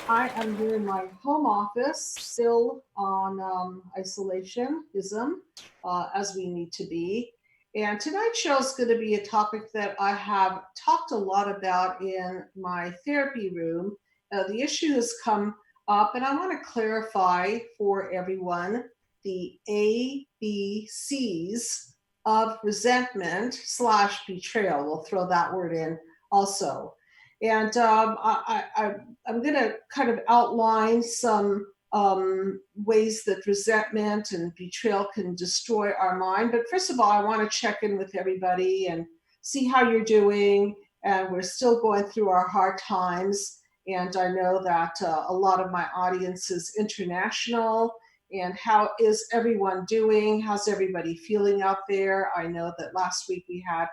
I am here in my home office, still on isolationism, as we need to be. And tonight's show is going to be a topic that I have talked a lot about in my therapy room. The issue has come up, and I want to clarify for everyone the ABCs of resentment slash betrayal. We'll throw that word in also. And I'm going to kind of outline some ways that resentment and betrayal can destroy our mind. But first of all, I want to check in with everybody and see how you're doing. And we're still going through our hard times. And I know that a lot of my audience is international. And how is everyone doing? How's everybody feeling out there? I know that last week we had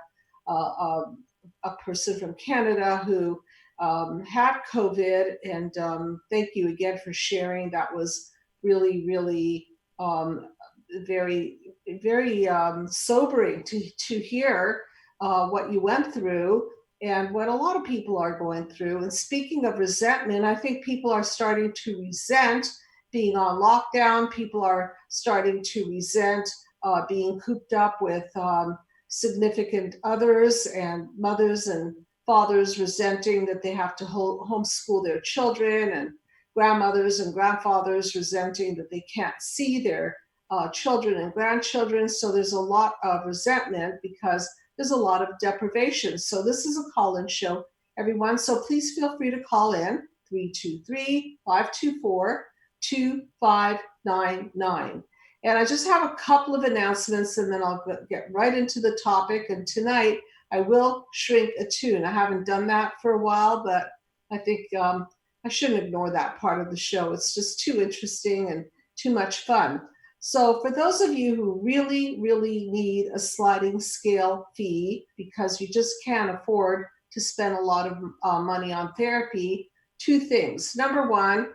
a person from Canada who had COVID, and thank you again for sharing. That was really, really very, very sobering to hear what you went through and what a lot of people are going through. And speaking of resentment, I think people are starting to resent being on lockdown. People are starting to resent being cooped up with significant others and mothers and fathers resenting that they have to homeschool their children, and grandmothers and grandfathers resenting that they can't see their children and grandchildren. So there's a lot of resentment because there's a lot of deprivation. So this is a call-in show, everyone. So please feel free to call in 323-524-2599. And I just have a couple of announcements, and then I'll get right into the topic. And tonight, I will shrink a tune. I haven't done that for a while, but I think I shouldn't ignore that part of the show. It's just too interesting and too much fun. So for those of you who really, really need a sliding scale fee because you just can't afford to spend a lot of money on therapy, two things. Number one,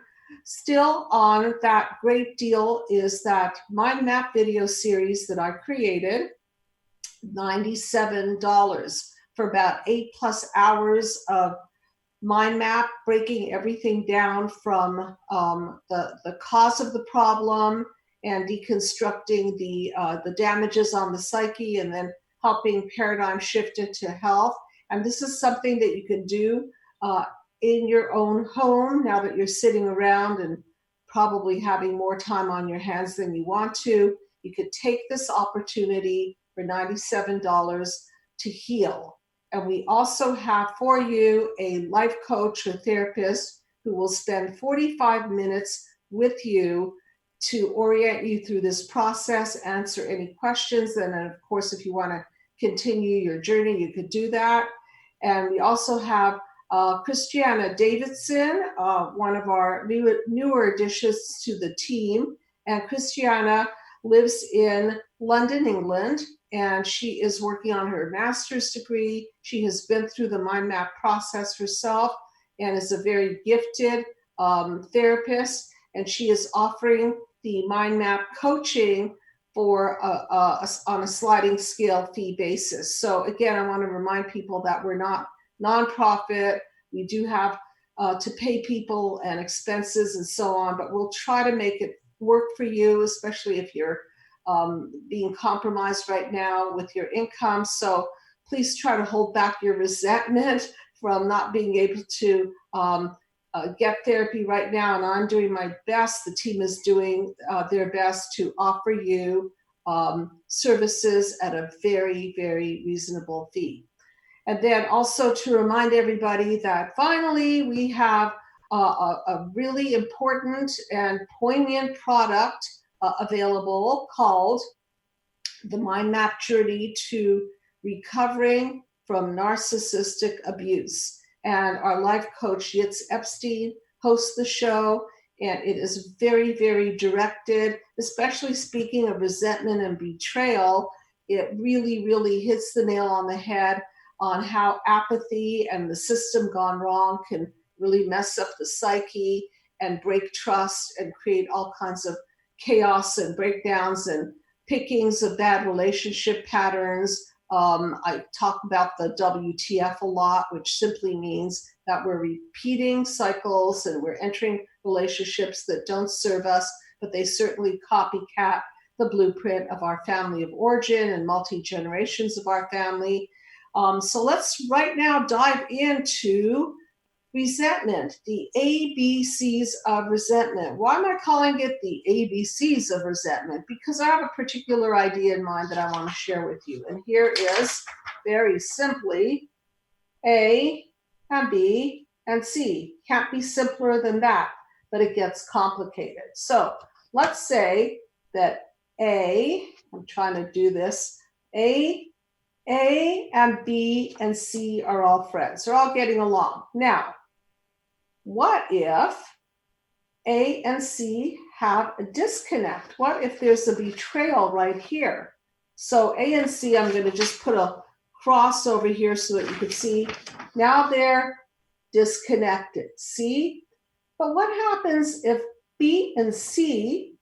still on that great deal is that mind map video series that I created, $97 for about 8+ hours of mind map, breaking everything down from the cause of the problem and deconstructing the damages on the psyche, and then helping paradigm shift it to health. And this is something that you can do in your own home now that you're sitting around and probably having more time on your hands than you want to. You could take this opportunity for $97 to heal. And we also have for you a life coach or therapist who will spend 45 minutes with you to orient you through this process, answer any questions. And then, of course, if you want to continue your journey, you could do that. And we also have Christiana Davidson, one of our newer additions to the team. And Christiana lives in London, England, and she is working on her master's degree. She has been through the mind map process herself and is a very gifted therapist. And she is offering the mind map coaching for on a sliding scale fee basis. So again, I want to remind people that we're not nonprofit. We do have to pay people and expenses and so on, but we'll try to make it work for you, especially if you're being compromised right now with your income. So please try to hold back your resentment from not being able to get therapy right now. And I'm doing my best. The team is doing their best to offer you services at a very, very reasonable fee. And then also to remind everybody that finally we have a really important and poignant product available called The Mind Map Journey to Recovering from Narcissistic Abuse. And our life coach, Yitz Epstein, hosts the show. And it is very, very directed, especially speaking of resentment and betrayal. It really, really hits the nail on the head on how apathy and the system gone wrong can really mess up the psyche and break trust and create all kinds of chaos and breakdowns and pickings of bad relationship patterns, I talk about the WTF a lot, which simply means that we're repeating cycles and we're entering relationships that don't serve us, but they certainly copycat the blueprint of our family of origin and multi-generations of our family. So let's right now dive into resentment, the ABCs of resentment. Why am I calling it the ABCs of resentment? Because I have a particular idea in mind that I want to share with you. And here is, very simply, A and B and C. Can't be simpler than that, but it gets complicated. So let's say that I'm trying to do this, A and B and C are all friends. They're all getting along. Now, what if A and C have a disconnect? What if there's a betrayal right here? So A and C, I'm going to just put a cross over here so that you can see. Now they're disconnected. See? But what happens if B and C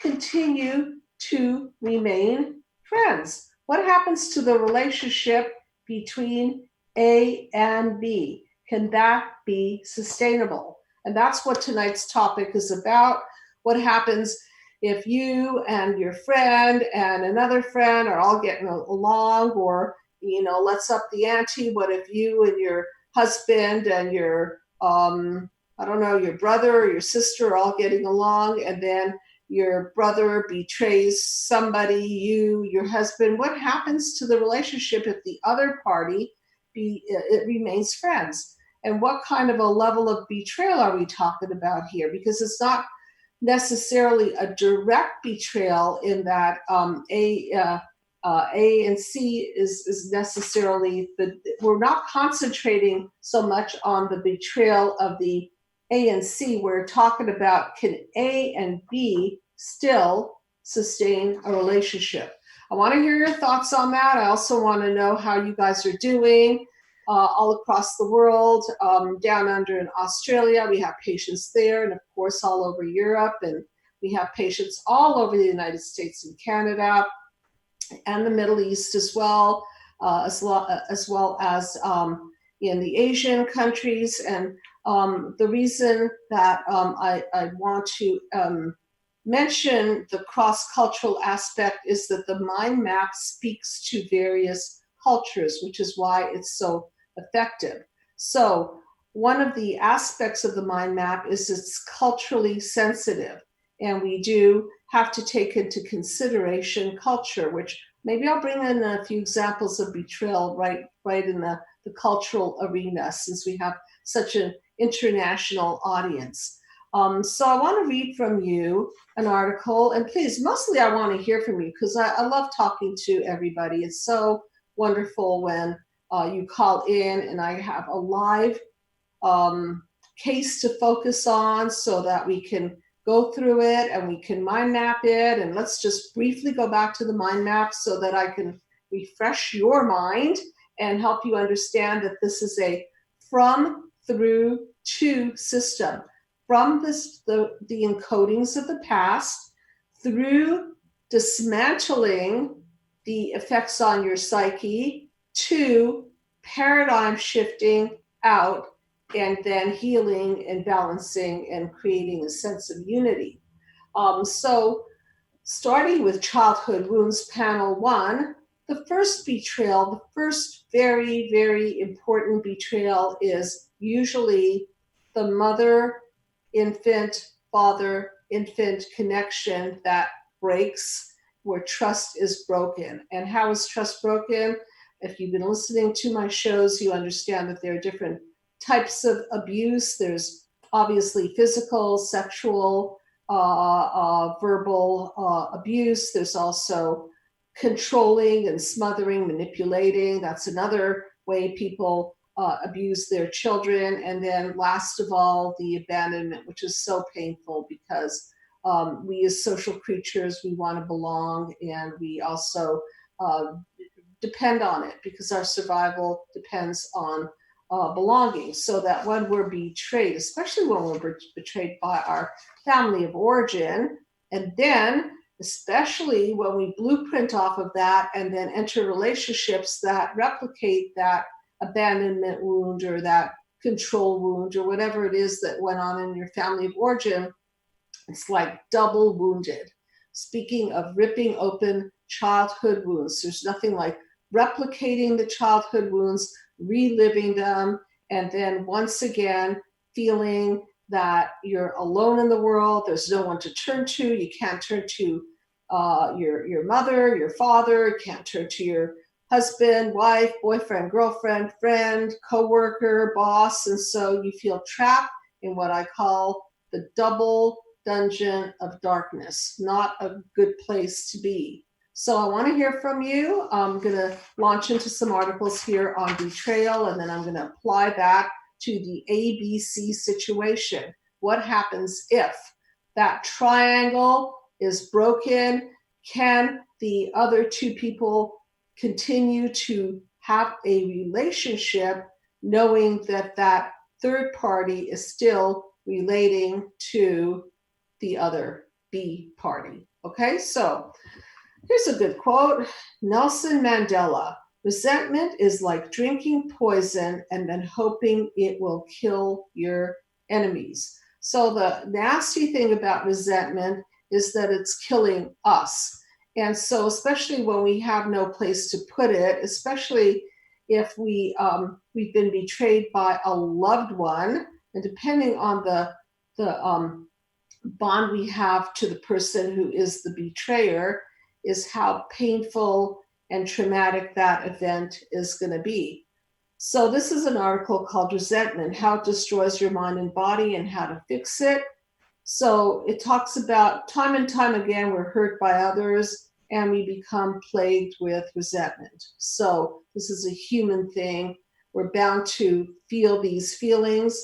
continue to remain friends? What happens to the relationship between A and B? Can that be sustainable? And that's what tonight's topic is about. What happens if you and your friend and another friend are all getting along, or, let's up the ante. What if you and your husband and your, your brother or your sister are all getting along, and then your brother betrays somebody, your husband? What happens to the relationship if the other party it remains friends? And what kind of a level of betrayal are we talking about here? Because it's not necessarily a direct betrayal in that A and C is necessarily we're not concentrating so much on the betrayal of the A and C. We're talking about, can A and B still sustain a relationship? I want to hear your thoughts on that. I also want to know how you guys are doing all across the world. Down under in Australia, we have patients there, and of course all over Europe, and we have patients all over the United States and Canada and the Middle East as well as in the Asian countries. And the reason that I want to mention the cross-cultural aspect is that the mind map speaks to various cultures, which is why it's so effective. So one of the aspects of the mind map is it's culturally sensitive, and we do have to take into consideration culture, which maybe I'll bring in a few examples of betrayal right in the cultural arena, since we have such an international audience. So I want to read from you an article, and please, mostly I want to hear from you, because I love talking to everybody. It's so wonderful when you call in and I have a live case to focus on, so that we can go through it and we can mind map it. And let's just briefly go back to the mind map so that I can refresh your mind and help you understand that this is a from, through, to system. From the encodings of the past, through dismantling the effects on your psyche, to paradigm shifting out, and then healing and balancing and creating a sense of unity. So starting with childhood wounds, panel 1, the first betrayal, the first very, very important betrayal is usually the mother, infant, father, infant connection that breaks, where trust is broken. And how is trust broken? If you've been listening to my shows, you understand that there are different types of abuse. There's obviously physical, sexual, verbal abuse. There's also controlling and smothering, manipulating. That's another way people abuse their children. And then last of all, the abandonment, which is so painful, because we as social creatures, we want to belong, and we also depend on it, because our survival depends on belonging. So that when we're betrayed, especially when we're betrayed by our family of origin, and then especially when we blueprint off of that and then enter relationships that replicate that abandonment wound or that control wound or whatever it is that went on in your family of origin. It's like double wounded. Speaking of ripping open childhood wounds, there's nothing like replicating the childhood wounds, reliving them, and then once again feeling that you're alone in the world. There's no one to turn to. You can't turn to your mother, your father. You can't turn to your husband, wife, boyfriend, girlfriend, friend, coworker, boss, and so you feel trapped in what I call the double dungeon of darkness. Not a good place to be. So I want to hear from you. I'm going to launch into some articles here on betrayal, and then I'm going to apply that to the ABC situation. What happens if that triangle is broken? Can the other two people continue to have a relationship knowing that that third party is still relating to the other B party? Okay, so here's a good quote. Nelson Mandela: resentment is like drinking poison and then hoping it will kill your enemies. So the nasty thing about resentment is that it's killing us. And so especially when we have no place to put it, especially if we've been betrayed by a loved one, and depending on the bond we have to the person who is the betrayer, is how painful and traumatic that event is going to be. So this is an article called Resentment: How It Destroys Your Mind and Body and How to Fix It. So it talks about time and time again we're hurt by others and we become plagued with resentment. So this is a human thing. We're bound to feel these feelings.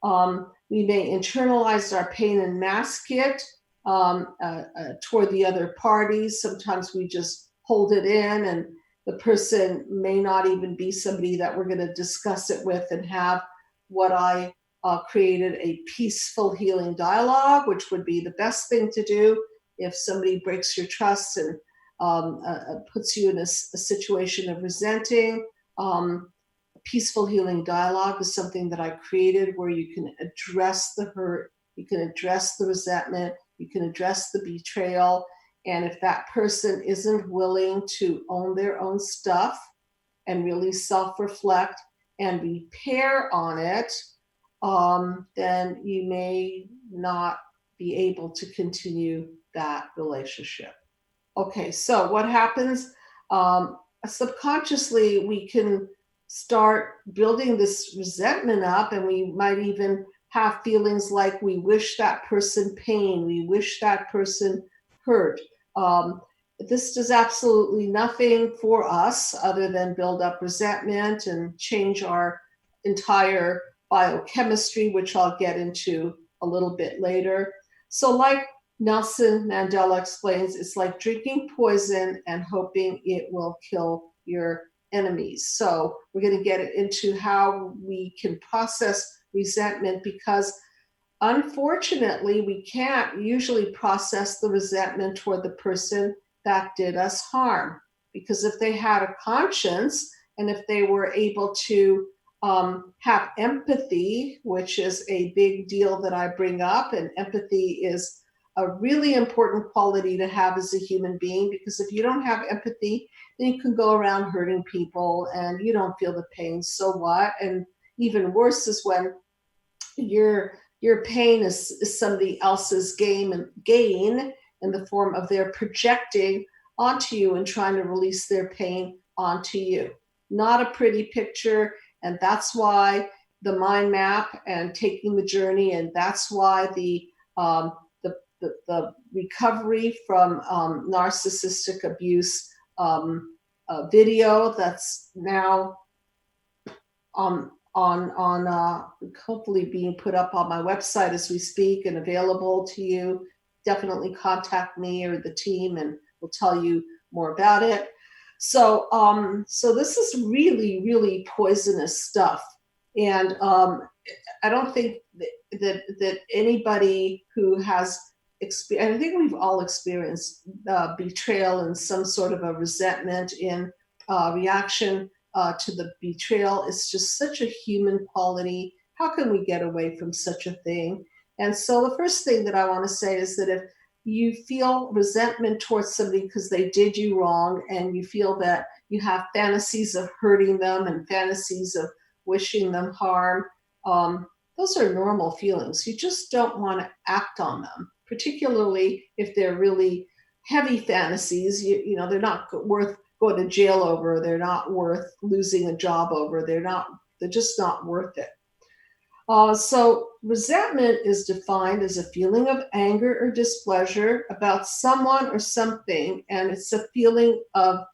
We may internalize our pain and mask it toward the other party. Sometimes we just hold it in, and the person may not even be somebody that we're going to discuss it with and have what I created a peaceful healing dialogue, which would be the best thing to do if somebody breaks your trust and puts you in a situation of resenting. Peaceful healing dialogue is something that I created where you can address the hurt, you can address the resentment, you can address the betrayal. And if that person isn't willing to own their own stuff and really self-reflect and repair on it, then you may not be able to continue that relationship. Okay, so what happens? Subconsciously, we can start building this resentment up, and we might even have feelings like we wish that person pain, we wish that person hurt. This does absolutely nothing for us other than build up resentment and change our entire biochemistry, which I'll get into a little bit later. So, like Nelson Mandela explains, it's like drinking poison and hoping it will kill your enemies. So we're going to get into how we can process resentment, because unfortunately we can't usually process the resentment toward the person that did us harm. Because if they had a conscience and if they were able to have empathy, which is a big deal that I bring up, and empathy is a really important quality to have as a human being, because if you don't have empathy, then you can go around hurting people and you don't feel the pain. So what? And even worse is when your pain is somebody else's gain in the form of their projecting onto you and trying to release their pain onto you. Not a pretty picture, and that's why the mind map and taking the journey, and that's why the recovery from narcissistic abuse video that's now on hopefully being put up on my website as we speak and available to you. Definitely contact me or the team, and we'll tell you more about it. So this is really, really poisonous stuff, and I don't think that anybody who has and I think we've all experienced betrayal and some sort of a resentment in reaction to the betrayal. It's just such a human quality. How can we get away from such a thing? And so the first thing that I want to say is that if you feel resentment towards somebody because they did you wrong, and you feel that you have fantasies of hurting them and fantasies of wishing them harm, those are normal feelings. You just don't want to act on them, particularly if they're really heavy fantasies. They're not worth going to jail over. They're not worth losing a job over. They're just not worth it. So resentment is defined as a feeling of anger or displeasure about someone or something, and it's a feeling of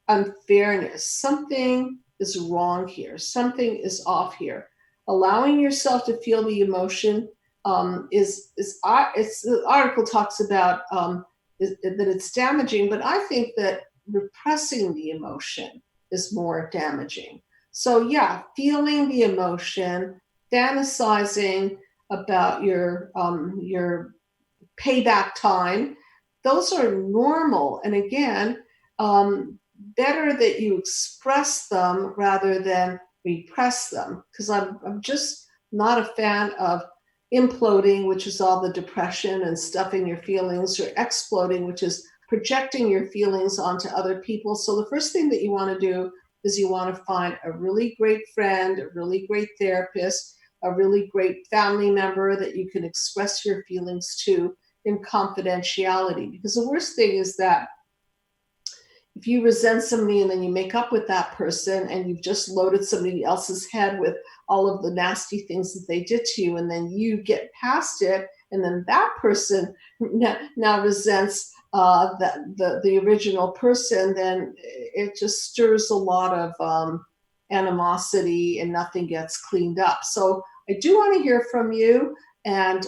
unfairness. Something is wrong here. Something is off here. Allowing yourself to feel the emotion the article talks about that it's damaging, but I think that repressing the emotion is more damaging. So yeah, feeling the emotion, fantasizing about your payback time, those are normal. And again, better that you express them rather than repress them, because I'm just not a fan of imploding, which is all the depression and stuffing your feelings, or exploding, which is projecting your feelings onto other people. So the first thing that you want to do is you want to find a really great friend, a really great therapist, a really great family member that you can express your feelings to in confidentiality. Because the worst thing is that if you resent somebody and then you make up with that person and you've just loaded somebody else's head with all of the nasty things that they did to you, and then you get past it, and then that person now resents the original person, then it just stirs a lot of animosity and nothing gets cleaned up. So I do want to hear from you, and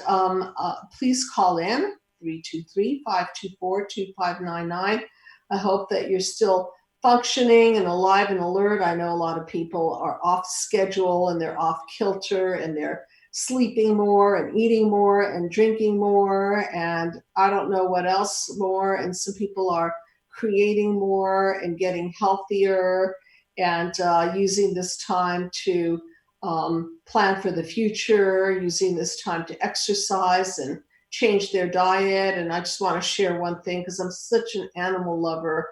please call in 323-524-2599. I hope that you're still functioning and alive and alert. I know a lot of people are off schedule and they're off kilter, and they're sleeping more and eating more and drinking more, and I don't know what else more. And some people are creating more and getting healthier, and using this time to plan for the future, using this time to exercise and change their diet. And I just want to share one thing, because I'm such an animal lover.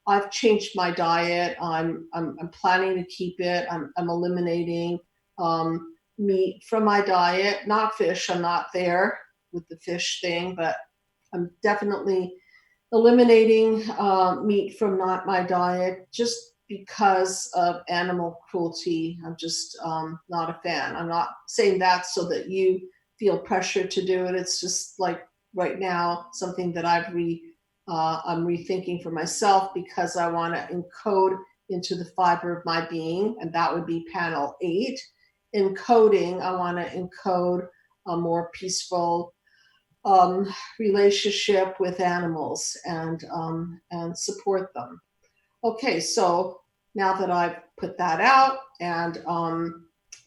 I've changed my diet. I'm planning to keep it. I'm eliminating meat from my diet, not fish. I'm not there with the fish thing, but I'm definitely eliminating meat from not my diet, just because of animal cruelty. I'm just not a fan. I'm not saying that so that you feel pressure to do it. It's just like right now something that I'm rethinking for myself, because I want to encode into the fiber of my being, and that would be panel 8. Encoding, I want to encode a more peaceful relationship with animals, and support them. Okay, so now that I've put that out, and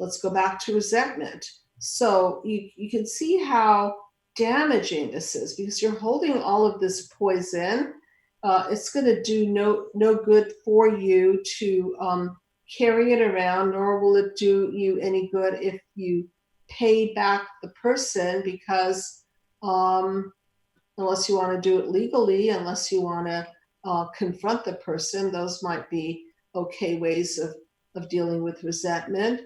let's go back to resentment. So you can see how damaging this is, because you're holding all of this poison. It's going to do no good for you to carry it around, nor will it do you any good if you pay back the person, because unless you want to do it legally, unless you want to confront the person, those might be okay ways of dealing with resentment.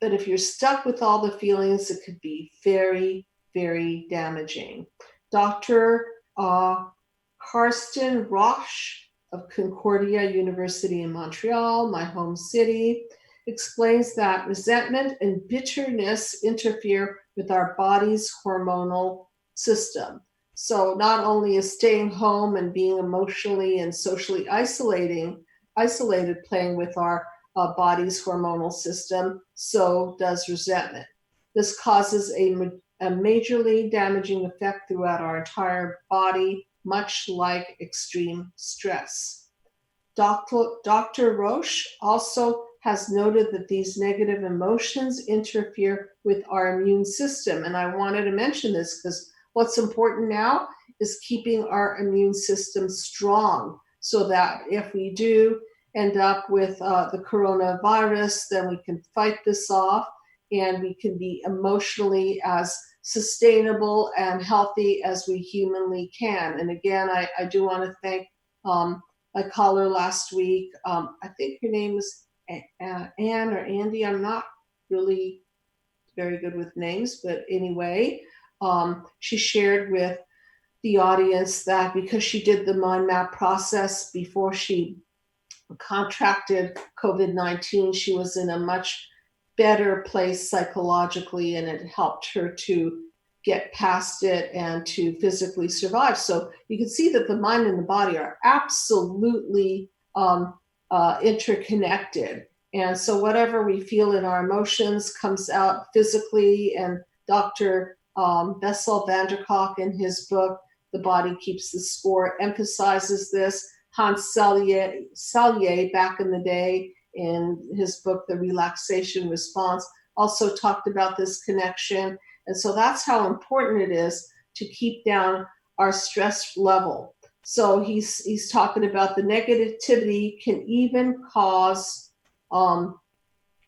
But if you're stuck with all the feelings, it could be very, very damaging. Dr. Karsten Roche of Concordia University in Montreal, my home city, explains that resentment and bitterness interfere with our body's hormonal system. So not only is staying home and being emotionally and socially isolated, playing with our body's hormonal system, so does resentment. This causes a majorly damaging effect throughout our entire body, much like extreme stress. Dr. Roche also has noted that these negative emotions interfere with our immune system. And I wanted to mention this because what's important now is keeping our immune system strong so that if we do end up with the coronavirus, then we can fight this off and we can be emotionally as sustainable and healthy as we humanly can. And again, I do want to thank my caller last week. I think her name is Anne or Andy. I'm not really very good with names, but anyway, she shared with the audience that because she did the mind map process before she contracted COVID-19, she was in a much better place psychologically, and it helped her to get past it and to physically survive. So you can see that the mind and the body are absolutely interconnected. And so whatever we feel in our emotions comes out physically. And Dr. Bessel van der Kolk in his book, The Body Keeps the Score, emphasizes this. Hans Selye, back in the day, in his book, The Relaxation Response, also talked about this connection. And so that's how important it is to keep down our stress level. So he's talking about the negativity can even cause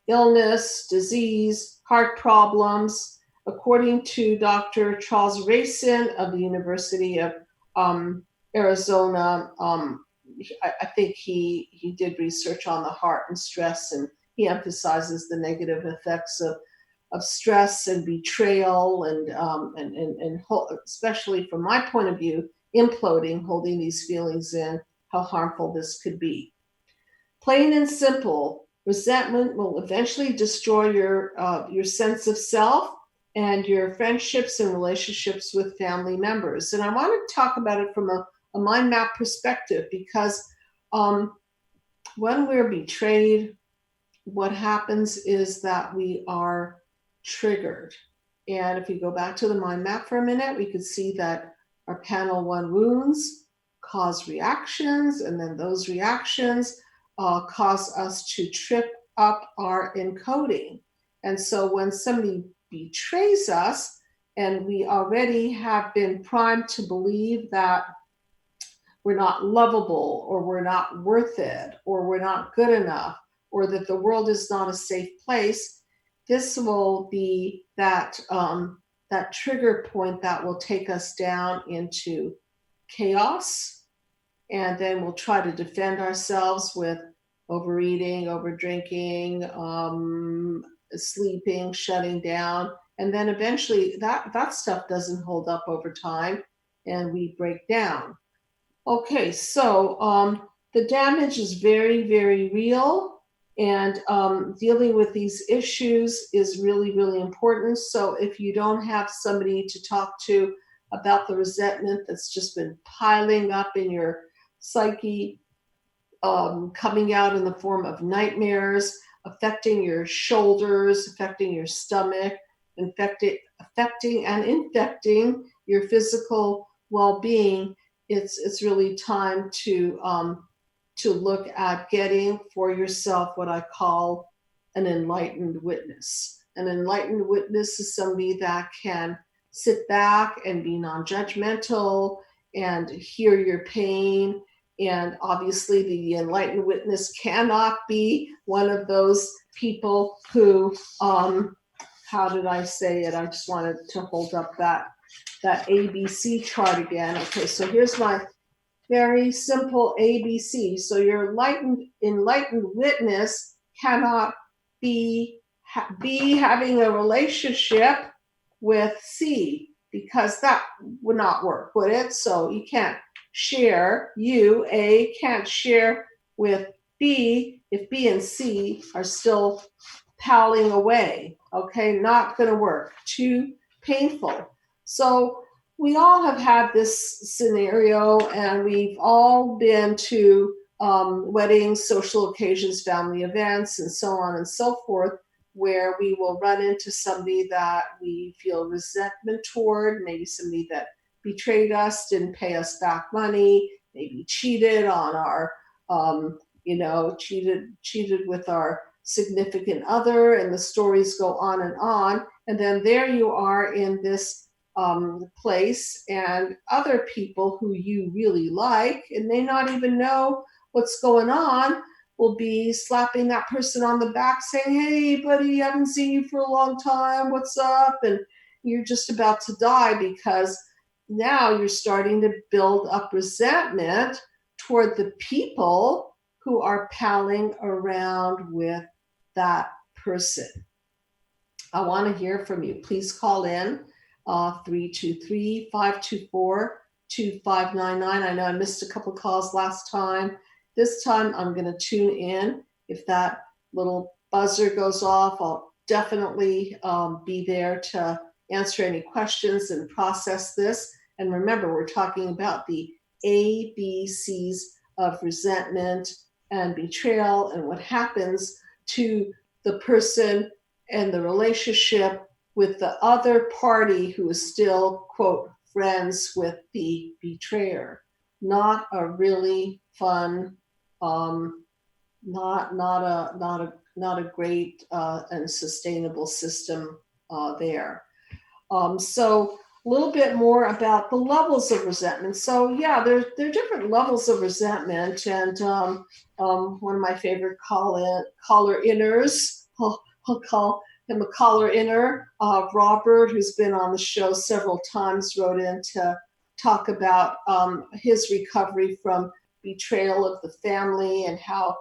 illness, disease, heart problems. According to Dr. Charles Racine of the University of Arizona, I think he did research on the heart and stress, and he emphasizes the negative effects of stress and betrayal and especially from my point of view, imploding, holding these feelings in, how harmful this could be. Plain and simple, resentment will eventually destroy your sense of self and your friendships and relationships with family members. And I want to talk about it from a mind map perspective, because when we're betrayed, what happens is that we are triggered. And if we go back to the mind map for a minute, we could see that our panel 1 wounds cause reactions, and then those reactions cause us to trip up our encoding. And so when somebody betrays us, and we already have been primed to believe that we're not lovable, or we're not worth it, or we're not good enough, or that the world is not a safe place, this will be that trigger point that will take us down into chaos. And then we'll try to defend ourselves with overeating, overdrinking, sleeping, shutting down. And then eventually that stuff doesn't hold up over time and we break down. Okay, so the damage is very, very real, and dealing with these issues is really, really important. So if you don't have somebody to talk to about the resentment that's just been piling up in your psyche, coming out in the form of nightmares, affecting your shoulders, affecting your stomach, affecting and infecting your physical well-being, it's really time to look at getting for yourself what I call an enlightened witness. An enlightened witness is somebody that can sit back and be non-judgmental and hear your pain. And obviously the enlightened witness cannot be one of those people who, how did I say it? I just wanted to hold up that ABC chart again. Okay, so here's my very simple ABC. So your enlightened witness cannot be having a relationship with C, because that would not work, would it? So you can't share, A can't share with B if B and C are still palling away. Okay, not going to work. Too painful. So we all have had this scenario, and we've all been to weddings, social occasions, family events, and so on and so forth, where we will run into somebody that we feel resentment toward, maybe somebody that betrayed us, didn't pay us back money, maybe cheated on our, cheated with our significant other, and the stories go on. And then there you are in this place, and other people who you really like and may not even know what's going on will be slapping that person on the back saying, hey buddy, I haven't seen you for a long time, what's up? And you're just about to die because now you're starting to build up resentment toward the people who are palling around with that person. I want to hear from you. Please call in 323-524-2599. I know I missed a couple calls last time. This time I'm going to tune in. If that little buzzer goes off, I'll definitely be there to answer any questions and process this. And remember, we're talking about the ABCs of resentment and betrayal and what happens to the person and the relationship with the other party who is still, quote, friends with the betrayer. Not a really fun, not a great and sustainable system there. So a little bit more about the levels of resentment. So yeah, there are different levels of resentment, and one of my favorite caller inners, I'll call him a caller inner, Robert, who's been on the show several times, wrote in to talk about his recovery from betrayal of the family and how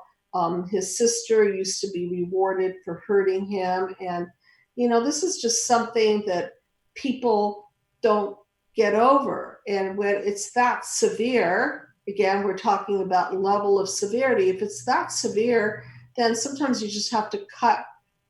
his sister used to be rewarded for hurting him. And, you know, this is just something that people don't get over. And when it's that severe, again, we're talking about level of severity. If it's that severe, then sometimes you just have to cut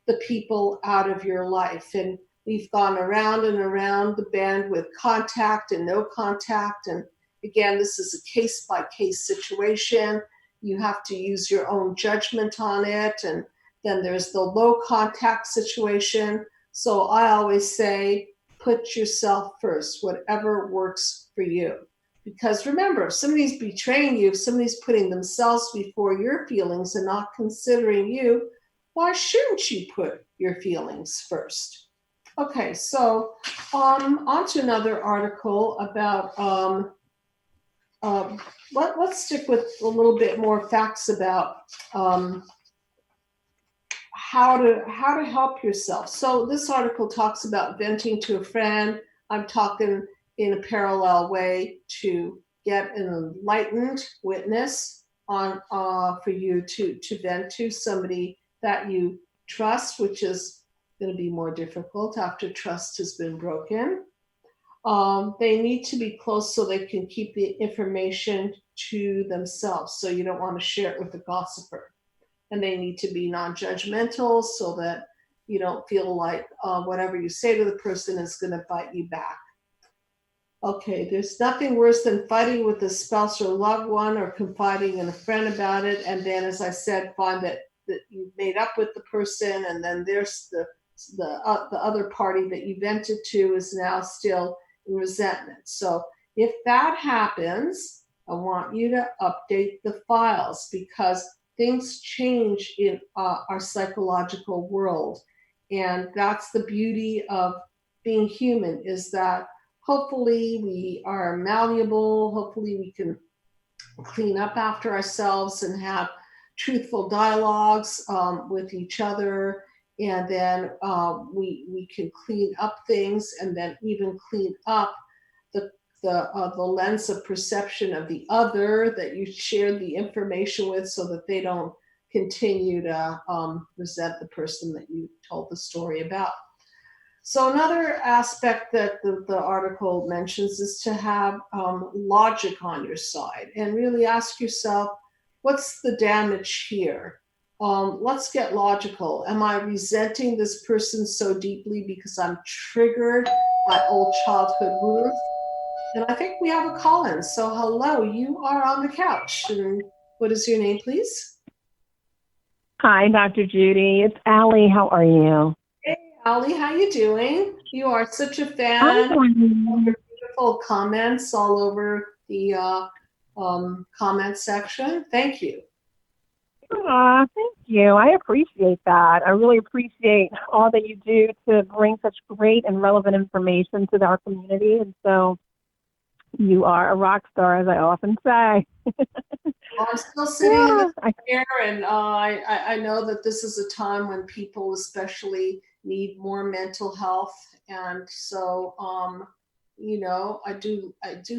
the people out of your life. And we've gone around and around the bend with contact and no contact. And again, this is a case-by-case situation. You have to use your own judgment on it. And then there's the low contact situation. So I always say, put yourself first, whatever works for you. Because remember, if somebody's betraying you, if somebody's putting themselves before your feelings and not considering you, why shouldn't you put your feelings first? Okay, so on to another article about, let's stick with a little bit more facts about how to help yourself. So this article talks about venting to a friend. I'm talking in a parallel way to get an enlightened witness on for you to vent to somebody that you trust, which is going to be more difficult after trust has been broken. They need to be close so they can keep the information to themselves. So you don't want to share it with a gossiper. And they need to be non-judgmental so that you don't feel like whatever you say to the person is going to bite you back. Okay, there's nothing worse than fighting with a spouse or loved one or confiding in a friend about it. And then, as I said, find that you've made up with the person, and then there's the other party that you vented to is now still in resentment. So if that happens, I want you to update the files, because things change in our psychological world. And that's the beauty of being human, is that hopefully we are malleable. Hopefully we can clean up after ourselves and have truthful dialogues with each other. And then we can clean up things, and then even clean up the lens of perception of the other that you shared the information with, so that they don't continue to resent the person that you told the story about. So another aspect that the article mentions is to have logic on your side and really ask yourself, what's the damage here? Let's get logical. Am I resenting this person so deeply because I'm triggered by old childhood wounds? And I think we have a call-in. So hello, you are on the couch. And what is your name, please? Hi, Dr. Judy. It's Allie. How are you? Hey, Allie, how you doing? You are such a fan I'm of your beautiful comments all over the comment section. Thank you. Thank you. I appreciate that. I really appreciate all that you do to bring such great and relevant information to our community. And so you are a rock star, as I often say. Well, I'm still sitting in Yeah, the chair, and I know that this is a time when people especially need more mental health, and so I do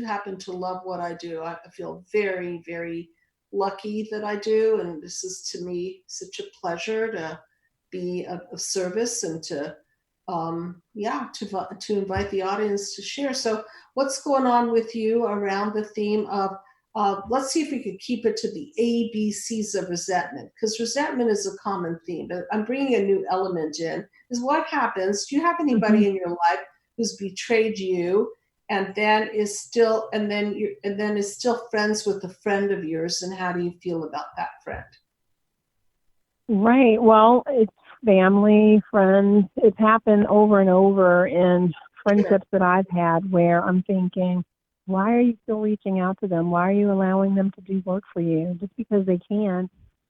happen to love what I do. I feel very, very lucky that I do, and this is to me such a pleasure to be of service and to to invite the audience to share. So, what's going on with you around the theme of let's see if we could keep it to the ABCs of resentment, because resentment is a common theme. But I'm bringing a new element in. Is what happens? Do you have hmm anybody in your life who's betrayed you, and then is still friends with a friend of yours? And how do you feel about that friend? right. Well, it's family, friends. It's happened over and over in Sure. friendships that I've had where I'm thinking, why are you still reaching out to them? Why are you allowing them to do work for you just because they can?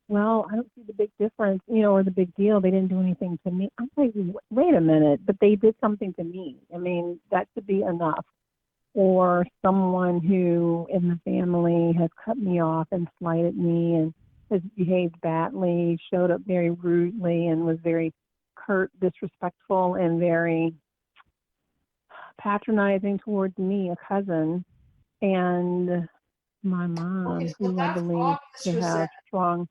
Well, I don't see the big difference, or the big deal. They didn't do anything to me. I'm like, wait a minute, but they did something to me. I mean, that should be enough. Or someone who in the family has cut me off and slighted me and has behaved badly, showed up very rudely, and was very curt, disrespectful, and very patronizing towards me, a cousin, and my Okay, mom, so who I that's believe obvious to have resentment. strong.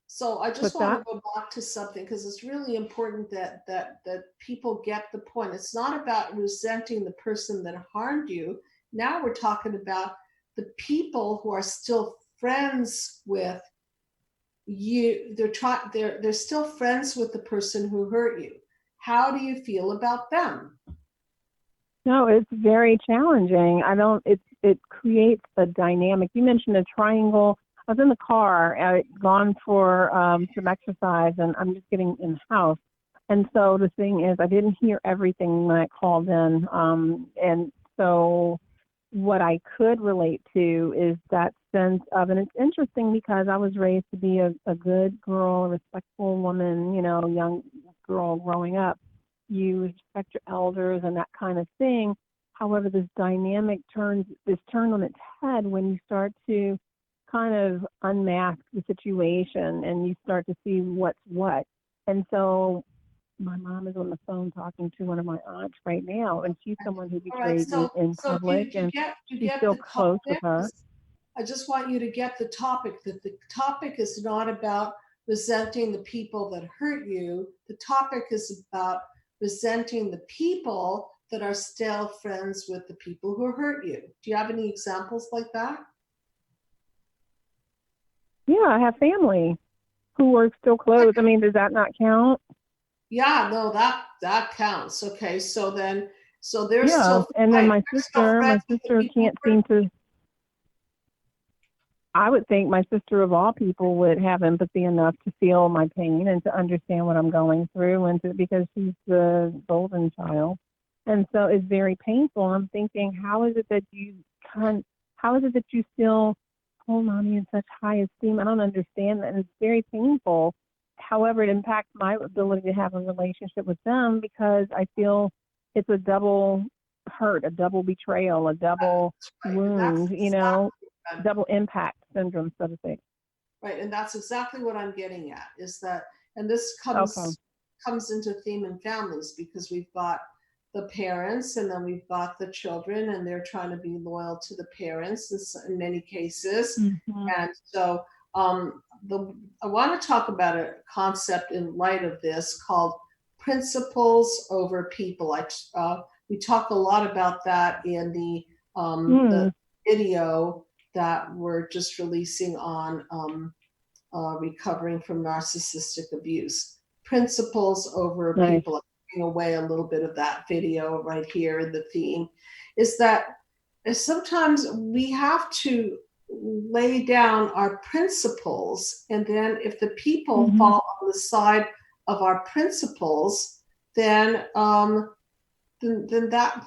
So I just What's want that? to go back to something because it's really important that people get the point. It's not about resenting the person that harmed you. Now we're talking about the people who are still friends with you. They're still friends with the person who hurt you. How do you feel about them? No, it's very challenging. I don't. It creates a dynamic. You mentioned a triangle. I was in the car, gone for some exercise, and I'm just getting in the house. And so the thing is, I didn't hear everything when I called in. And so what I could relate to is that sense of, and it's interesting because I was raised to be a good girl, a respectful woman, young girl growing up. You respect your elders and that kind of thing. However, this dynamic is turned on its head when you start to kind of unmask the situation and you start to see what's what. And so my mom is on the phone talking to one of my aunts right now, and she's someone who All right. betrayed me So in public, do you and she's get still the close with topic? her. I just want you to get the topic, that the topic is not about resenting the people that hurt you. The topic is about resenting the people that are still friends with the people who hurt you. Do you have any examples like that? Yeah, I have family who are still close. I mean, does that not count? Yeah, no, that counts. Okay, so they're Yeah. still And then right. my They're still sister, friends my with the sister people can't who hurt seem to. I would think my sister of all people would have empathy enough to feel my pain and to understand what I'm going through, and because she's the golden child, and so it's very painful. I'm thinking, can, how is it that you still hold mommy in such high esteem? I don't understand that, and it's very painful. However, it impacts my ability to have a relationship with them because I feel it's a double hurt, a double betrayal, a double right, and that's wound, exactly double impact syndrome, so to speak. right, and that's exactly what I'm getting at. Is that, and this Okay. comes into theme in families because we've got the parents and then we've got the children, and they're trying to be loyal to the parents in many cases, hmm and so the I want to talk about a concept in light of this called principles over people. We talk a lot about that in the Mm, video that we're just releasing on recovering from narcissistic abuse. Principles over nice. people. I'm giving away a little bit of that video right here in the theme. Is that sometimes we have to lay down our principles, and then if the people hmm fall on the side of our principles, then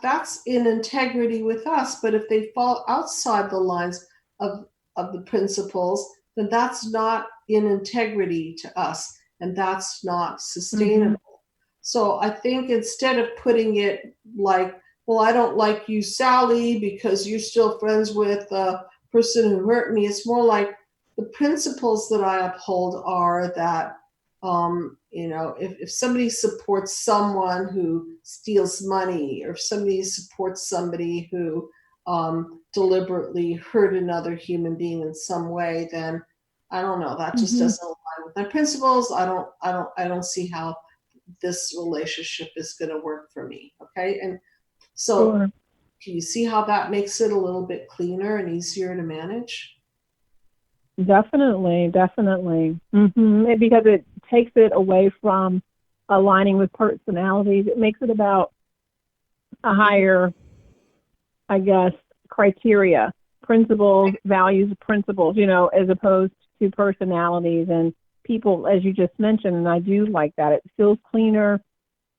that's in integrity with us. But if they fall outside the lines of the principles, then that's not in integrity to us, and that's not Mm-hmm. sustainable. So I think instead of putting it like, well, I don't like you, Sally, because you're still friends with the person who hurt me, it's more like the principles that I uphold are that, if somebody supports someone who steals money, or if somebody supports somebody who deliberately hurt another human being in some way, then I don't know. That just Mm-hmm. doesn't align with my principles. I don't see how this relationship is going to work for me. Okay, and so Sure. can you see how that makes it a little bit cleaner and easier to manage? Definitely, definitely. Because it takes it away from aligning with personalities. It makes it about a higher, I guess, criteria, principles, values, principles, as opposed to personalities and people, as you just mentioned. And I do like that. It feels cleaner.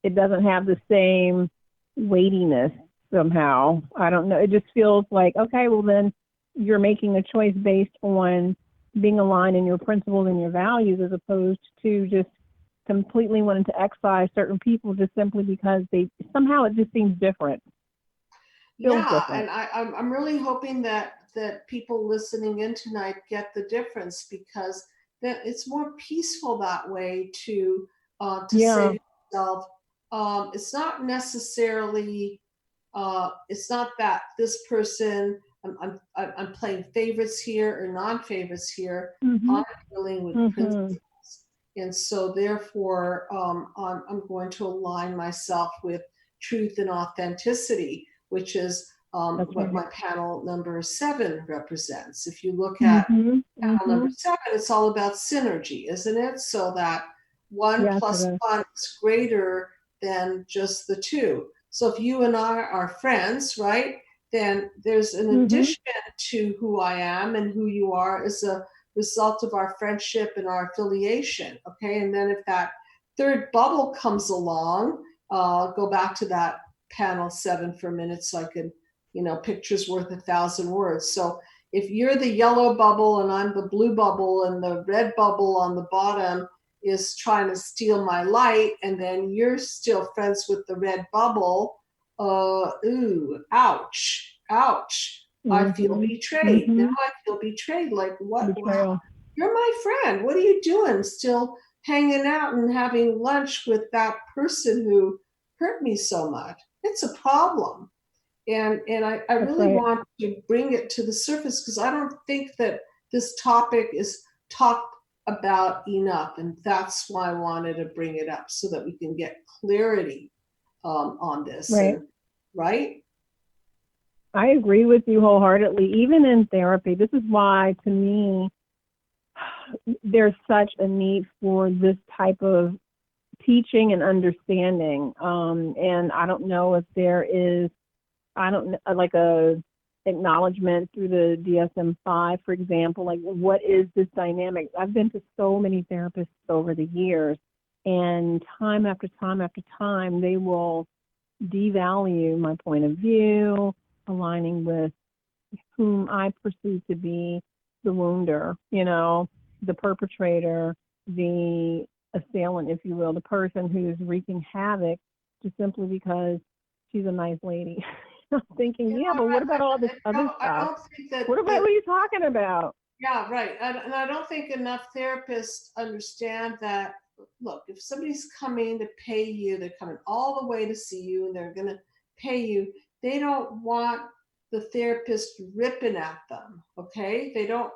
It doesn't have the same weightiness somehow. I don't know. It just feels like, okay, well, then you're making a choice based on being aligned in your principles and your values, as opposed to just completely wanting to excise certain people just simply because they somehow it just seems different, feels Yeah, different. and I'm really hoping that people listening in tonight get the difference, because that it's more peaceful that way to say Yeah. to yourself, it's not necessarily it's not that this person, I'm playing favorites here or non-favorites here. I'm Mhm. dealing with Mhm. principles, and so therefore I'm going to align myself with truth and authenticity, which is That's what right. my panel number 7 represents. If you look at Mhm. panel number Mhm. 7, it's all about synergy, isn't it? So that one Yes, it plus is. one is greater than just the two. So if you and I are friends, right, then there's an Mhm. addition to who I am and who you are as a result of our friendship and our affiliation. Okay. And then if that third bubble comes along, go back to that panel 7 for a minute so I can, pictures worth 1,000 words. So if you're the yellow bubble and I'm the blue bubble, and the red bubble on the bottom is trying to steal my light, and then you're still friends with the red bubble, ooh, ouch, ouch. I feel Mhm. betrayed. Now Mhm. I feel betrayed. Like, what? Wow, Betrayal. you're my friend. What are you doing? Still hanging out and having lunch with that person who hurt me so much. It's a problem. And I That's really right. want to bring it to the surface, because I don't think that this topic is talked about enough. And that's why I wanted to bring it up, so that we can get clarity on this. Right. And right? I agree with you wholeheartedly. Even in therapy, this is why, to me, there's such a need for this type of teaching and understanding. And I don't know if there is, I don't know, like a acknowledgement through the DSM-5, for example, like what is this dynamic? I've been to so many therapists over the years, and time after time after time, they will devalue my point of view, aligning with whom I perceive to be the wounder, the perpetrator, the assailant, if you will, the person who's wreaking havoc just simply because she's a nice lady. I'm thinking, yeah, but what about all this other I stuff? don't think What about that what are you talking about? yeah, right. And I don't think enough therapists understand that. Look, if somebody's coming to pay you, they're coming all the way to see you, and they're going to pay you. They don't want the therapist ripping at them. Okay. They don't,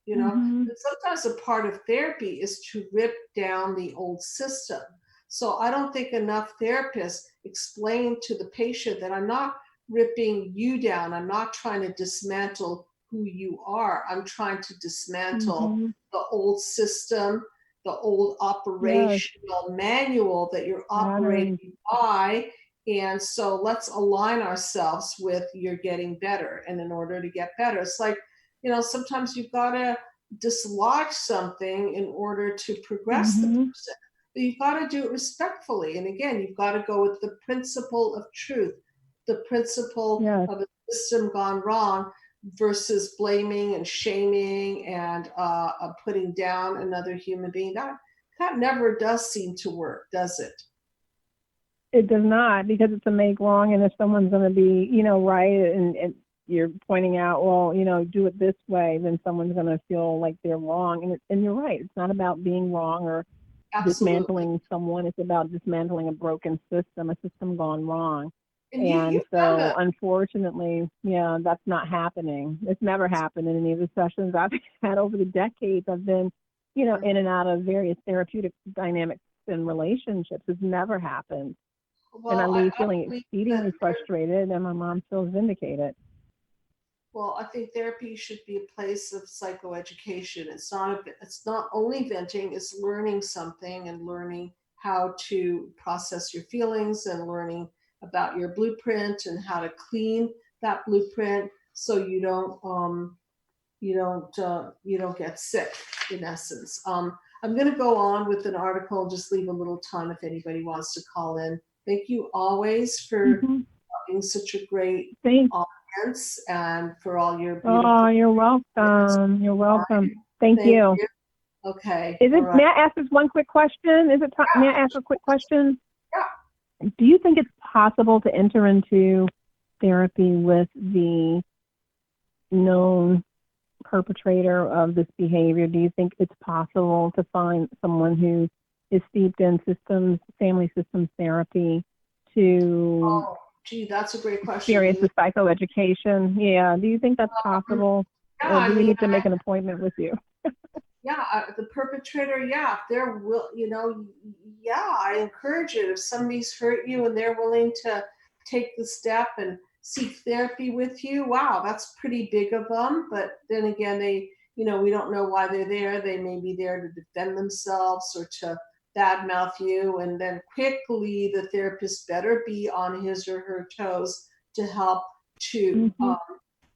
Mm-hmm. and sometimes a part of therapy is to rip down the old system. So I don't think enough therapists explain to the patient that I'm not ripping you down. I'm not trying to dismantle who you are. I'm trying to dismantle Mm-hmm. the old system, the old Yes, operational manual that you're patterns. operating by. And so let's align ourselves with you're getting better. And in order to get better, it's like, sometimes you've got to dislodge something in order to progress the Mm-hmm. person. But you've got to do it respectfully. And again, you've got to go with the principle of truth, the principle Yes. of a system gone wrong. versus blaming and shaming and putting down another human being. That never does seem to work, does it? It does not, because it's a make wrong, and if someone's going to be, right, and you're pointing out, well, do it this way, then someone's going to feel like they're wrong. And you're right. It's not about being wrong or Absolutely. dismantling someone. It's about dismantling a broken system, a system gone wrong. And And you've done so, a unfortunately, yeah, that's not happening. It's never happened in any of the sessions I've had over the decades. I've been, in and out of various therapeutic dynamics and relationships. It's never happened. And I well. leave I feeling believe that. exceedingly frustrated, and my mom feels vindicated. Well, I think therapy should be a place of psychoeducation. It's not only venting, it's learning something and learning how to process your feelings and learning about your blueprint and how to clean that blueprint so you don't get sick, in essence. I'm going to go on with an article and just leave a little time if anybody wants to call in. Thank you always for Mm-hmm. being such a great Thanks. audience and for all your Oh, beautiful you're comments. welcome. You're welcome. Thank Thank you. you. Okay. Is All it? right. May I ask this one quick question? May I ask a quick question? Yeah. Do you think it's possible to enter into therapy with the known perpetrator of this behavior? Do you think it's possible to find someone who is steeped in family systems therapy to Oh, gee, that's a great question. experience the psychoeducation? Yeah. Do you think that's possible? Yeah, Or I do we mean, need to make an appointment with you? yeah, the perpetrator, yeah, if they're yeah, I encourage it. If somebody's hurt you and they're willing to take the step and seek therapy with you, wow, that's pretty big of them. But then again, we don't know why they're there. They may be there to defend themselves or to badmouth you. And then quickly, the therapist better be on his or her toes to help to Mm-hmm.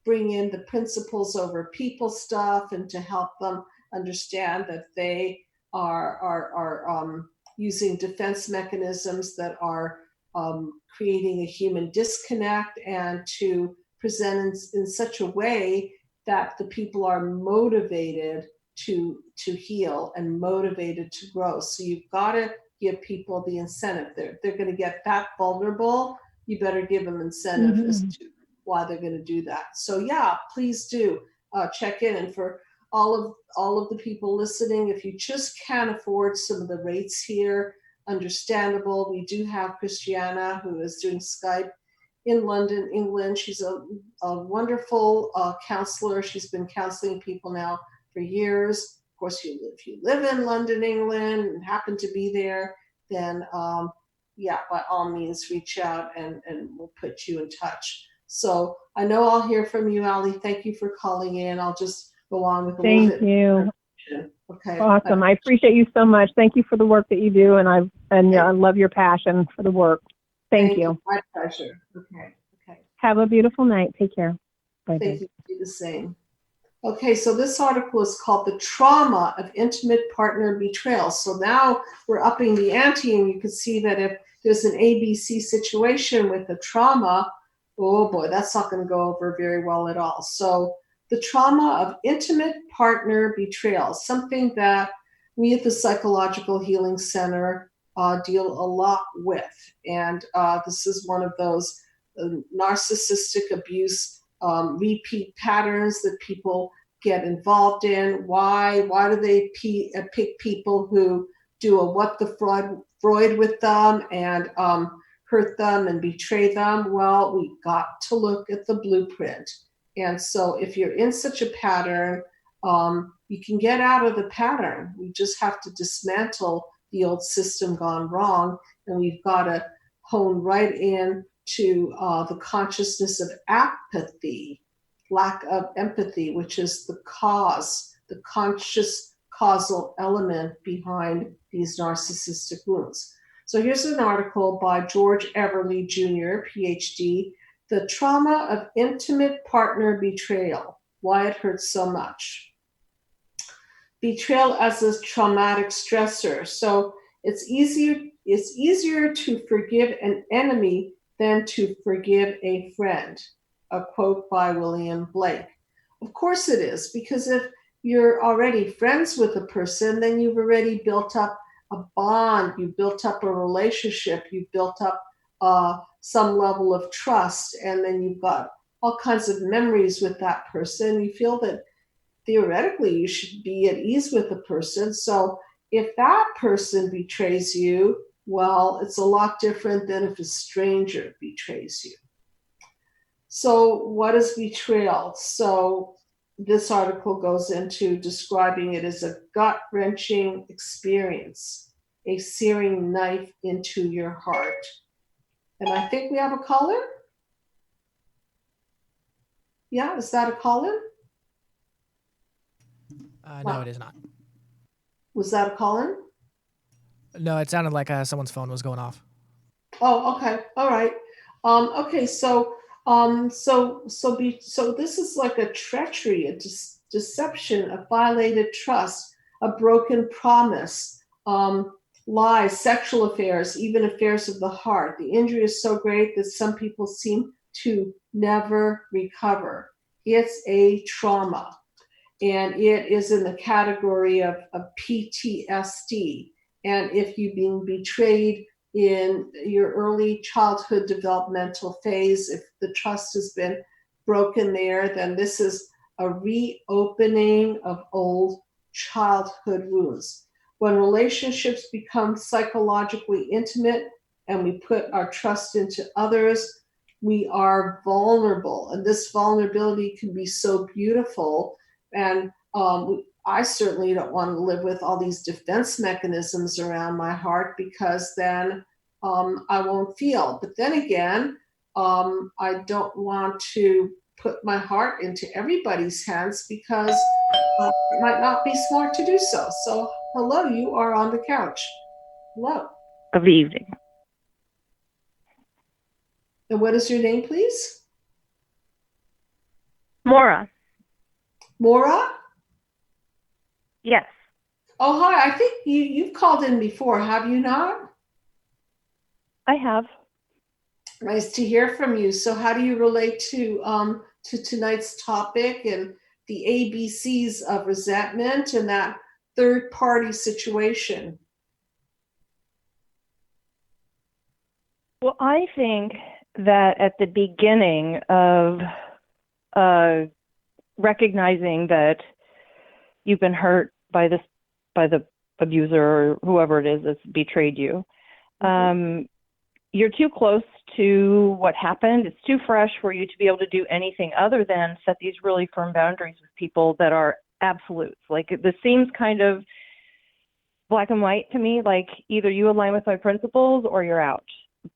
bring in the principles over people stuff and to help them understand that they are using defense mechanisms that are creating a human disconnect and to present in such a way that the people are motivated to heal and motivated to grow. So you've got to give people the incentive. They're going to get that vulnerable. You better give them incentive as Mm-hmm. to why they're going to do that. So yeah, please do check in. And for all of the people listening, if you just can't afford some of the rates here, understandable. We do have Christiana who is doing Skype in London, England. She's a wonderful counselor. She's been counseling people now for years. Of course, if you live in London, England, and happen to be there, then yeah, by all means, reach out and we'll put you in touch. So I know I'll hear from you, Ali. Thank you for calling in. I'll just go on with a little Thank bit you. more information. Okay. Awesome. I appreciate you so much. Thank you for the work that you do, and I love your passion for the work. Thank Thank you. you. My pleasure. Okay. Okay. Have a beautiful night. Take care. Bye bye. Thank you. Do the same. Okay, so this article is called The Trauma of Intimate Partner Betrayal. So now we're upping the ante, and you can see that if there's an ABC situation with the trauma, oh boy, that's not going to go over very well at all. So, the trauma of intimate partner betrayal, something that we at the Psychological Healing Center deal a lot with. And this is one of those narcissistic abuse repeat patterns that people get involved in. Why do they pick people who do a what the Freud with them and hurt them and betray them? Well, we've got to look at the blueprint. And so if you're in such a pattern, you can get out of the pattern. We just have to dismantle the old system gone wrong, and we've got to hone right in to the consciousness of apathy, lack of empathy, which is the conscious causal element behind these narcissistic wounds. So here's an article by George Everly Jr., PhD, The Trauma of Intimate Partner Betrayal, Why It Hurts So Much. Betrayal as a traumatic stressor. So it's easier to forgive an enemy than to forgive a friend. A quote by William Blake. Of course it is, because if you're already friends with a person, then you've already built up a bond, you built up a relationship, you built up some level of trust, and then you've got all kinds of memories with that person. You feel that theoretically you should be at ease with the person. So if that person betrays you, well, it's a lot different than if a stranger betrays you. So, what is betrayal? So, this article goes into describing it as a gut wrenching experience, a searing knife into your heart. And I think we have a caller. Yeah, is that a caller? No, it is not. Was that a caller? No, it sounded like someone's phone was going off. Oh, okay. All right. Okay. So this is like a treachery, a deception, a violated trust, a broken promise, lies, sexual affairs, even affairs of the heart. The injury is so great that some people seem to never recover. It's a trauma, and it is in the category of PTSD. And if you've been betrayed in your early childhood developmental phase, if the trust has been broken there, then this is a reopening of old childhood wounds. When relationships become psychologically intimate and we put our trust into others, we are vulnerable. And this vulnerability can be so beautiful. And I certainly don't want to live with all these defense mechanisms around my heart, because then I won't feel. But then again, I don't want to put my heart into everybody's hands, because it might not be smart to do so. So, hello, you are on the couch. Hello. Good evening. And what is your name, please? Maura. Maura? Yes. Oh, hi. I think you've called in before, have you not? I have. Nice to hear from you. So, how do you relate to tonight's topic and the ABCs of resentment and that third party situation? Well, I think that at the beginning of recognizing that you've been hurt by the abuser or whoever it is that's betrayed you, you're too close to what happened. It's too fresh for you to be able to do anything other than set these really firm boundaries with people that are absolutes. Like, this seems kind of black and white to me, like either you align with my principles or you're out.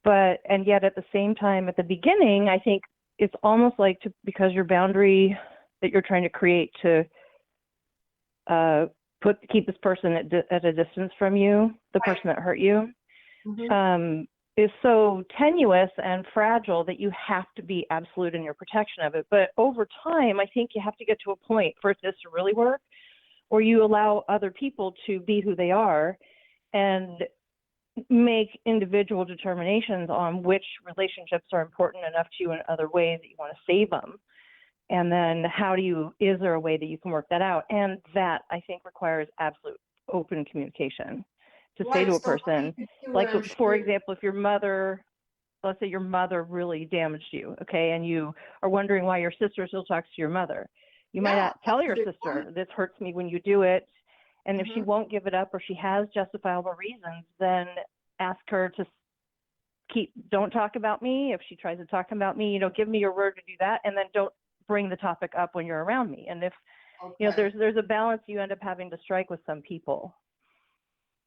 And yet at the same time, at the beginning, I think it's almost like because your boundary that you're trying to create to keep this person at a distance from you, the person that hurt you, is so tenuous and fragile that you have to be absolute in your protection of it. But over time, I think you have to get to a point for this to really work, where you allow other people to be who they are and make individual determinations on which relationships are important enough to you in other ways that you want to save them. And then is there a way that you can work that out? And that, I think, requires absolute open communication to say to a person, like, for example, if let's say your mother really damaged you, okay, and you are wondering why your sister still talks to your mother. You might not tell your sister, this hurts me when you do it. And if she won't give it up, or she has justifiable reasons, then ask her to don't talk about me. If she tries to talk about me, give me your word to do that. And then don't bring the topic up when you're around me. And if, there's a balance you end up having to strike with some people.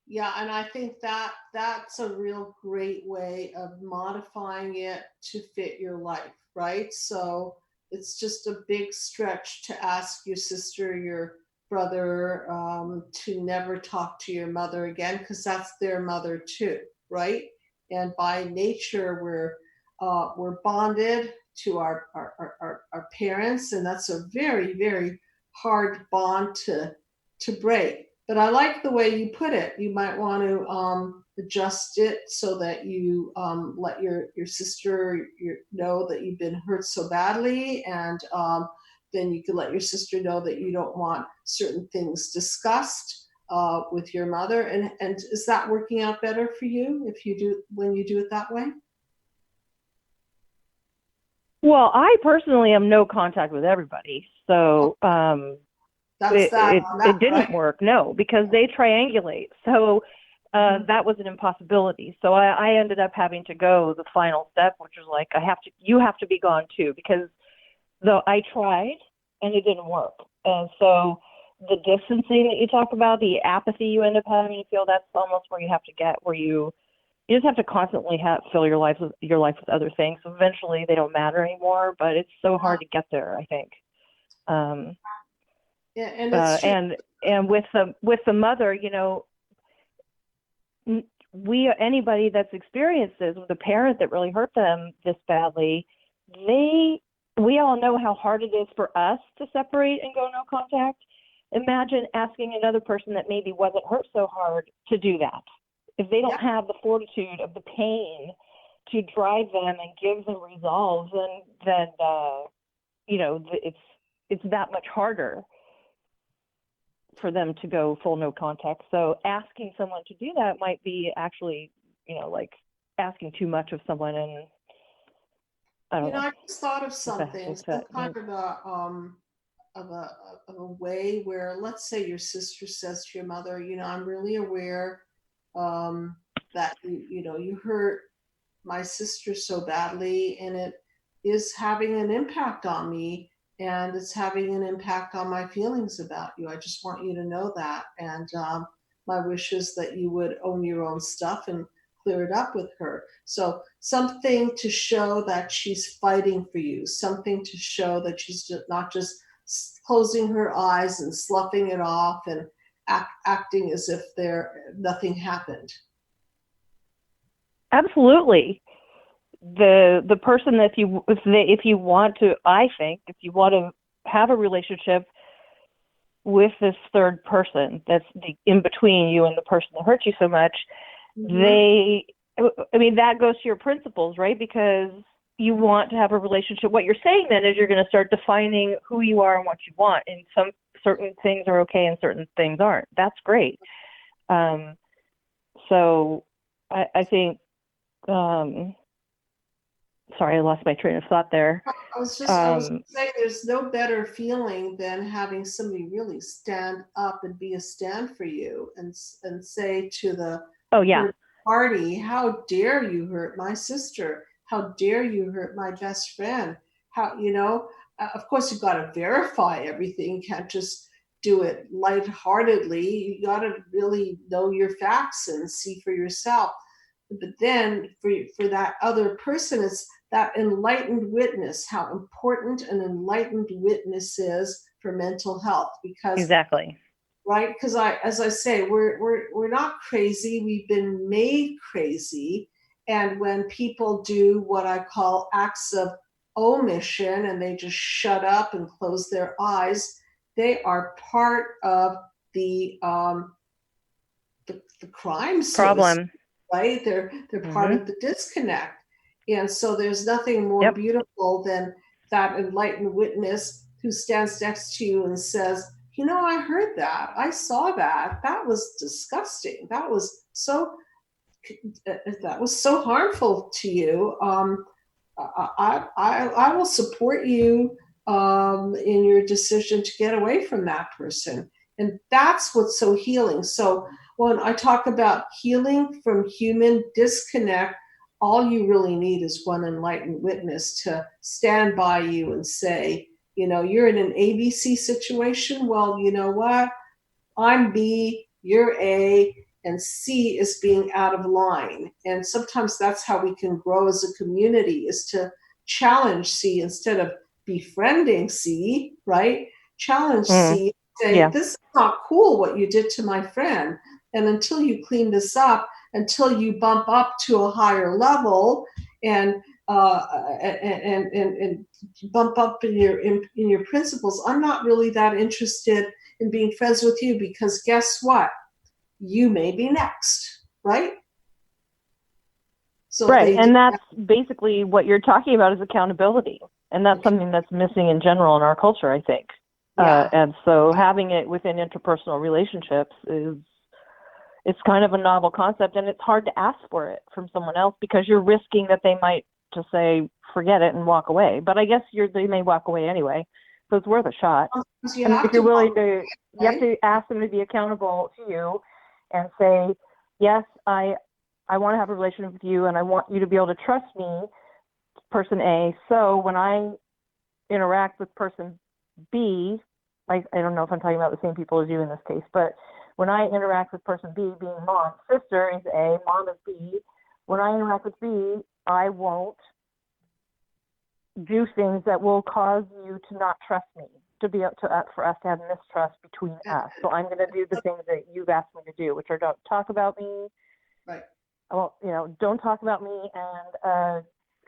Yeah, and I think that's a real great way of modifying it to fit your life, right? So it's just a big stretch to ask your sister, your brother, to never talk to your mother again, because that's their mother too, right? And by nature, we're bonded to our parents, and that's a very, very hard bond to break. But I like the way you put it. You might want to adjust it so that you let your sister know that you've been hurt so badly, and then you can let your sister know that you don't want certain things discussed with your mother. And is that working out better for you when you do it that way? Well, I personally am no contact with everybody, so it didn't work, no, because they triangulate. So that was an impossibility. So I ended up having to go the final step, which was like, you have to be gone too, because though I tried and it didn't work. And so the distancing that you talk about, the apathy you end up having, you feel that's almost where you have to get, where you just have to constantly fill your life with other things. So eventually they don't matter anymore, but it's so hard to get there, I think. Yeah, and it's true. And with the mother, anybody that's experienced this with a parent that really hurt them this badly, we all know how hard it is for us to separate and go no contact. Imagine asking another person that maybe wasn't hurt so hard to do that. If they don't have the fortitude of the pain to drive them and give them resolve, then it's that much harder for them to go full no contact. So asking someone to do that might be actually, like asking too much of someone. And I don't know. I just thought of something, some kind of a way where, let's say your sister says to your mother, I'm really aware that you hurt my sister so badly, and it is having an impact on me, and it's having an impact on my feelings about you. I just want you to know that. And my wish is that you would own your own stuff and clear it up with her. So something to show that she's fighting for you, something to show that she's not just closing her eyes and sloughing it off and acting as if nothing happened. Absolutely. The person that if you want to have a relationship with this third person that's in between you and the person that hurt you so much, that goes to your principles, right? Because you want to have a relationship. What you're saying then is you're going to start defining who you are and what you want, and some certain things are okay and certain things aren't. That's great. So I think sorry, I lost my train of thought there. I was saying there's no better feeling than having somebody really stand up and be a stand for you and say to the party, how dare you hurt my sister? How dare you hurt my best friend? How, of course you've got to verify everything. You can't just do it lightheartedly. You got to really know your facts and see for yourself. But then for that other person, it's that enlightened witness, how important an enlightened witness is for mental health. Because exactly. Right? Because as I say, we're not crazy. We've been made crazy. And when people do what I call acts of omission and they just shut up and close their eyes, they are part of the crime problem. Right? They're part of the disconnect. And so there's nothing more beautiful than that enlightened witness who stands next to you and says, I heard that. I saw that. That was disgusting. That was so harmful to you. I will support you in your decision to get away from that person. And that's what's so healing. So when I talk about healing from human disconnect, all you really need is one enlightened witness to stand by you and say, you're in an ABC situation. Well, you know what? I'm B, you're A, and C is being out of line. And sometimes that's how we can grow as a community, is to challenge C instead of befriending C, right? Challenge C, say, this is not cool what you did to my friend. And until you clean this up, until you bump up to a higher level and bump up in your principles, I'm not really that interested in being friends with you, because guess what? You may be next, right? So right, and that's basically what you're talking about, is accountability. And that's something that's missing in general in our culture, I think. Yeah. And so having it within interpersonal relationships it's kind of a novel concept, and it's hard to ask for it from someone else because you're risking that they might just say, forget it and walk away. But I guess they may walk away anyway. So it's worth a shot. You And have if you're to willing walk, to, you have to ask them to be accountable to you and say, yes, I want to have a relationship with you and I want you to be able to trust me, person A. So when I interact with person B, I don't know if I'm talking about the same people as you in this case, but when I interact with person B, being mom, sister is A, mom is B. When I interact with B, I won't do things that will cause you to not trust me, to be able to for us to have mistrust between us. So I'm going to do the things that you've asked me to do, which are don't talk about me. right. Well, don't talk about me. And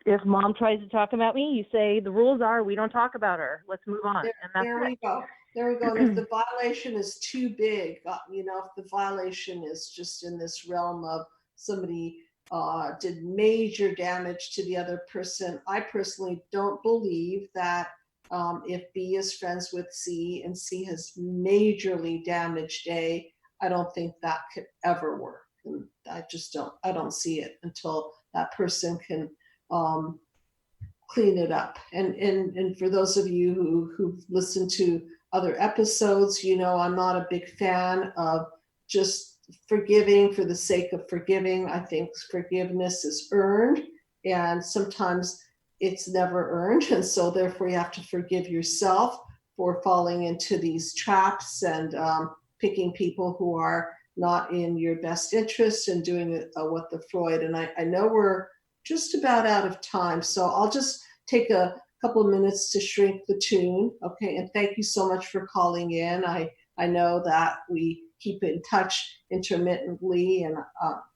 if mom tries to talk about me, you say the rules are we don't talk about her. Let's move on. And that's There we go. There we go. And if the violation is too big, if the violation is just in this realm of somebody did major damage to the other person, I personally don't believe that if B is friends with C and C has majorly damaged A, I don't think that could ever work. And I don't see it until that person can clean it up. And for those of you who've listened to other episodes, I'm not a big fan of just forgiving for the sake of forgiving. I think forgiveness is earned, and sometimes it's never earned. And so therefore you have to forgive yourself for falling into these traps and picking people who are not in your best interest and doing what the Freud. And I know we're just about out of time, so I'll just take a couple of minutes to shrink the tune. Okay, and thank you so much for calling in. I know that we keep in touch intermittently, and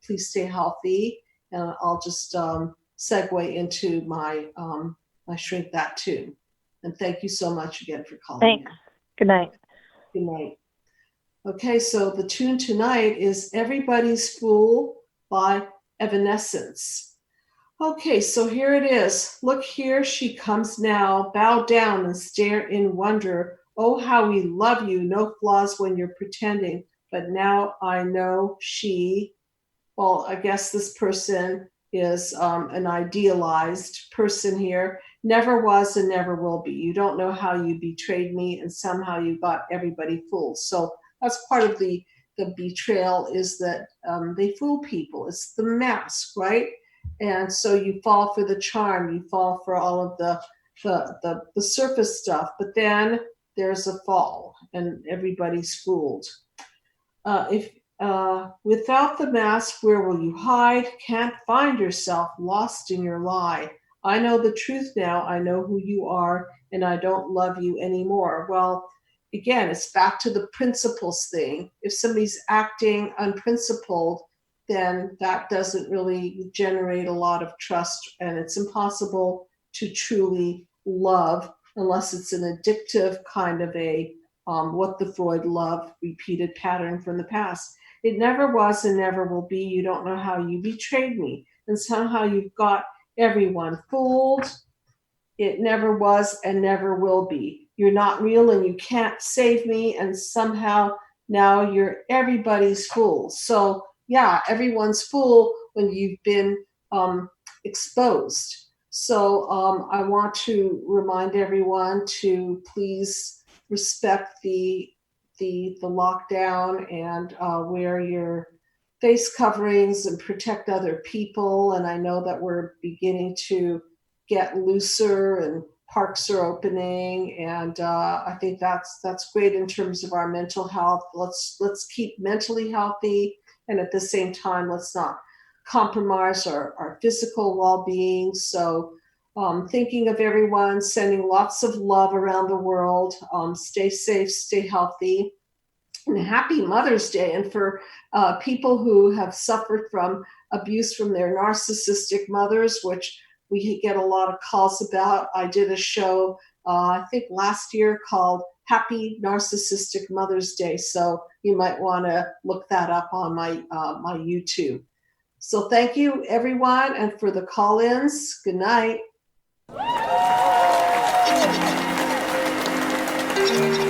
please stay healthy. And I'll just segue into my shrink that tune. And thank you so much again for calling Thanks. in. Good night. Good night. Okay, so the tune tonight is Everybody's Fool by Evanescence. Okay, so here it is. Look, here she comes now. Bow down and stare in wonder. Oh, how we love you. No flaws when you're pretending. But now I know well, I guess this person is an idealized person here. Never was and never will be. You don't know how you betrayed me, and somehow you got everybody fooled. So that's part of the betrayal, is that they fool people. It's the mask, right? And so you fall for the charm, you fall for all of the surface stuff, but then there's a fall and everybody's fooled. If without the mask, where will you hide? Can't find yourself, lost in your lie. I know the truth now, I know who you are, and I don't love you anymore. Well, again, it's back to the principles thing. If somebody's acting unprincipled, then that doesn't really generate a lot of trust, and it's impossible to truly love unless it's an addictive kind of a what the Freud love repeated pattern from the past. It never was and never will be. You don't know how you betrayed me, and somehow you've got everyone fooled. It never was and never will be. You're not real and you can't save me, and somehow now you're everybody's fool. So yeah, everyone's fool when you've been exposed. So I want to remind everyone to please respect the lockdown and wear your face coverings and protect other people. And I know that we're beginning to get looser and parks are opening, and I think that's great in terms of our mental health. Let's keep mentally healthy, and at the same time, let's not compromise our physical well-being. So thinking of everyone, sending lots of love around the world. Stay safe, stay healthy, and happy Mother's Day. And for people who have suffered from abuse from their narcissistic mothers, which we get a lot of calls about. I did a show, I think last year, called Happy Narcissistic Mother's Day. So you might want to look that up on my YouTube. So thank you, everyone. And for the call-ins, good night. Thank you.